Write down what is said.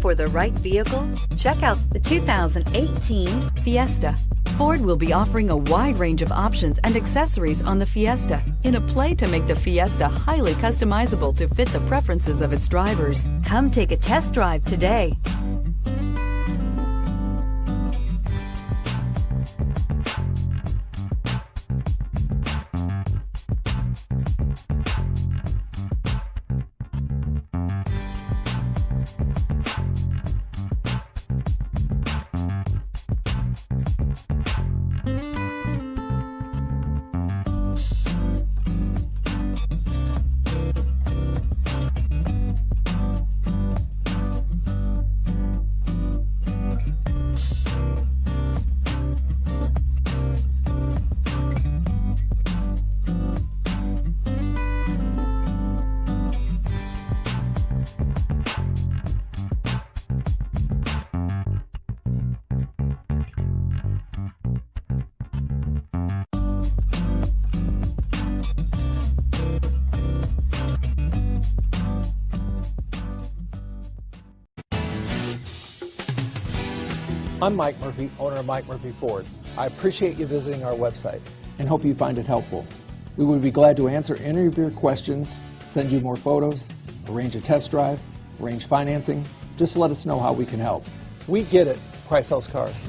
for the right vehicle? Check out the 2018 Fiesta. Ford will be offering a wide range of options and accessories on the Fiesta in a play to make the Fiesta highly customizable to fit the preferences of its drivers. Come take a test drive today. I'm Mike Murphy, owner of Mike Murphy Ford. I appreciate you visiting our website and hope you find it helpful. We would be glad to answer any of your questions, send you more photos, arrange a test drive, arrange financing. Just let us know how we can help. We get it. Price sells cars.